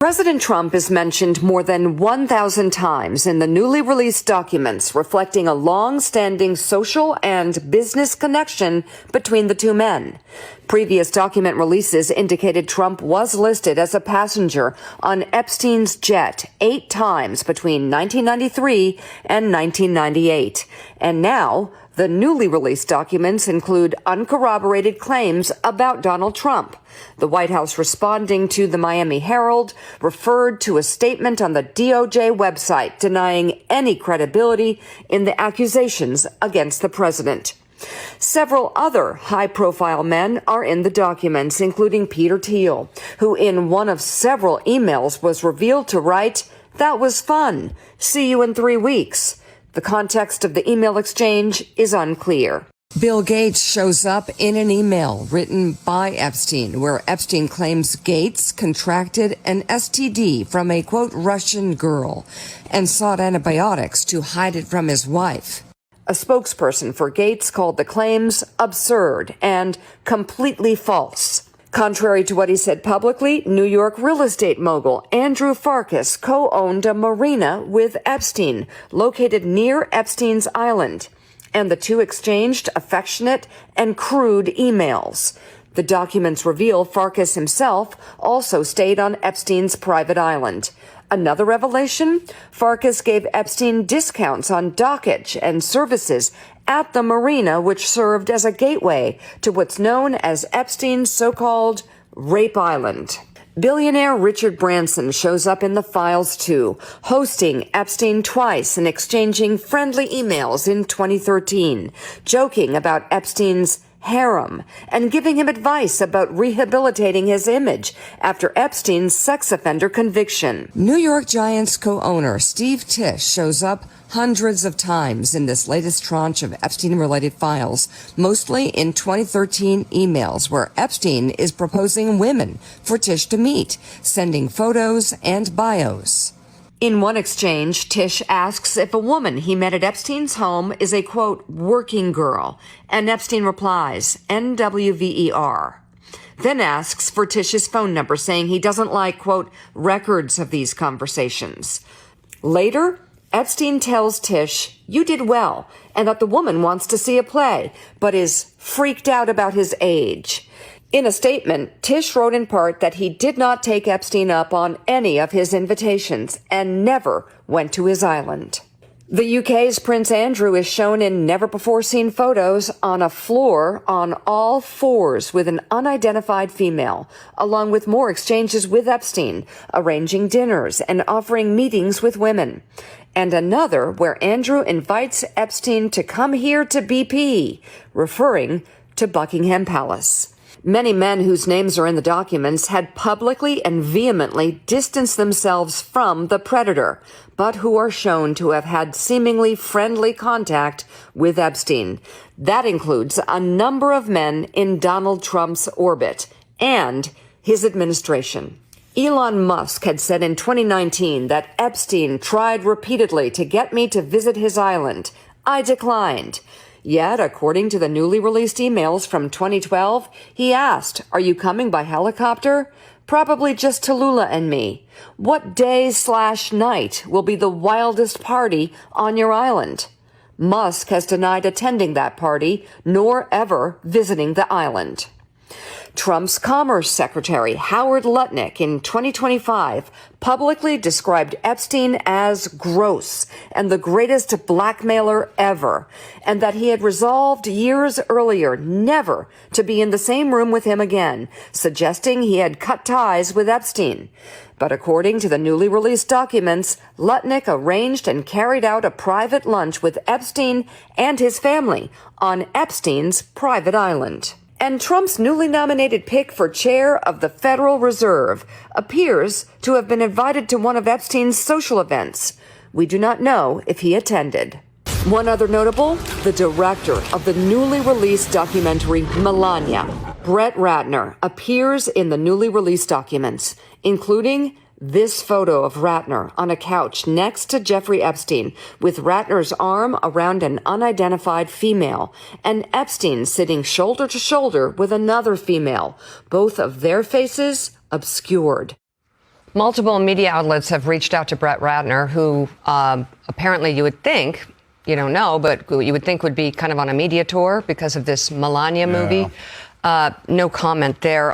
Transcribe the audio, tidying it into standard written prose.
President Trump is mentioned more than 1,000 times in the newly released documents, reflecting a long-standing social and business connection between the two men. Previous document releases indicated Trump was listed as a passenger on Epstein's jet 8 times between 1993 and 1998. And now, the newly released documents include uncorroborated claims about Donald Trump. The White House, responding to the Miami Herald, referred to a statement on the DOJ website denying any credibility in the accusations against the president. Several other high-profile men are in the documents, including Peter Thiel, who in one of several emails was revealed to write, "That was fun. See you in 3 weeks." The context of the email exchange is unclear. Bill Gates shows up in an email written by Epstein, where Epstein claims Gates contracted an STD from a, quote, Russian girl and sought antibiotics to hide it from his wife. A spokesperson for Gates called the claims absurd and completely false. Contrary to what he said publicly, New York real estate mogul Andrew Farkas co-owned a marina with Epstein, located near Epstein's Island, and the two exchanged affectionate and crude emails. The documents reveal Farkas himself also stayed on Epstein's private island. Another revelation? Farkas gave Epstein discounts on dockage and services at the marina, which served as a gateway to what's known as Epstein's so-called Rape Island. Billionaire Richard Branson shows up in the files too, hosting Epstein twice and exchanging friendly emails in 2013, joking about Epstein's harem and giving him advice about rehabilitating his image after Epstein's sex offender conviction. New York Giants co-owner Steve Tisch shows up hundreds of times in this latest tranche of Epstein-related files, mostly in 2013 emails where Epstein is proposing women for Tisch to meet, sending photos and bios. In one exchange, Tisch asks if a woman he met at Epstein's home is a, quote, working girl, and Epstein replies, NWVER. Then asks for Tisch's phone number, saying he doesn't like, quote, records of these conversations. Later, Epstein tells Tisch, you did well, and that the woman wants to see a play, but is freaked out about his age. In a statement, Tisch wrote in part that he did not take Epstein up on any of his invitations and never went to his island. The UK's Prince Andrew is shown in never-before-seen photos on a floor on all fours with an unidentified female, along with more exchanges with Epstein, arranging dinners and offering meetings with women. And another where Andrew invites Epstein to come here to BP, referring to Buckingham Palace. Many men whose names are in the documents had publicly and vehemently distanced themselves from the predator, but who are shown to have had seemingly friendly contact with Epstein. That includes a number of men in Donald Trump's orbit and his administration. Elon Musk had said in 2019 that Epstein tried repeatedly to get me to visit his island. I declined. Yet, according to the newly released emails from 2012, he asked, are you coming by helicopter? Probably just Tallulah and me. What day/night will be the wildest party on your island? Musk has denied attending that party, nor ever visiting the island. Trump's Commerce Secretary, Howard Lutnick, in 2025, publicly described Epstein as gross and the greatest blackmailer ever, and that he had resolved years earlier never to be in the same room with him again, suggesting he had cut ties with Epstein. But according to the newly released documents, Lutnick arranged and carried out a private lunch with Epstein and his family on Epstein's private island. And Trump's newly nominated pick for chair of the Federal Reserve appears to have been invited to one of Epstein's social events. We do not know if he attended. One other notable, the director of the newly released documentary Melania, Brett Ratner, appears in the newly released documents, including this photo of Ratner on a couch next to Jeffrey Epstein, with Ratner's arm around an unidentified female, and Epstein sitting shoulder to shoulder with another female, both of their faces obscured. Multiple media outlets have reached out to Brett Ratner, who apparently you would think, you don't know, but you would think would be kind of on a media tour because of this Melania movie. No comment there.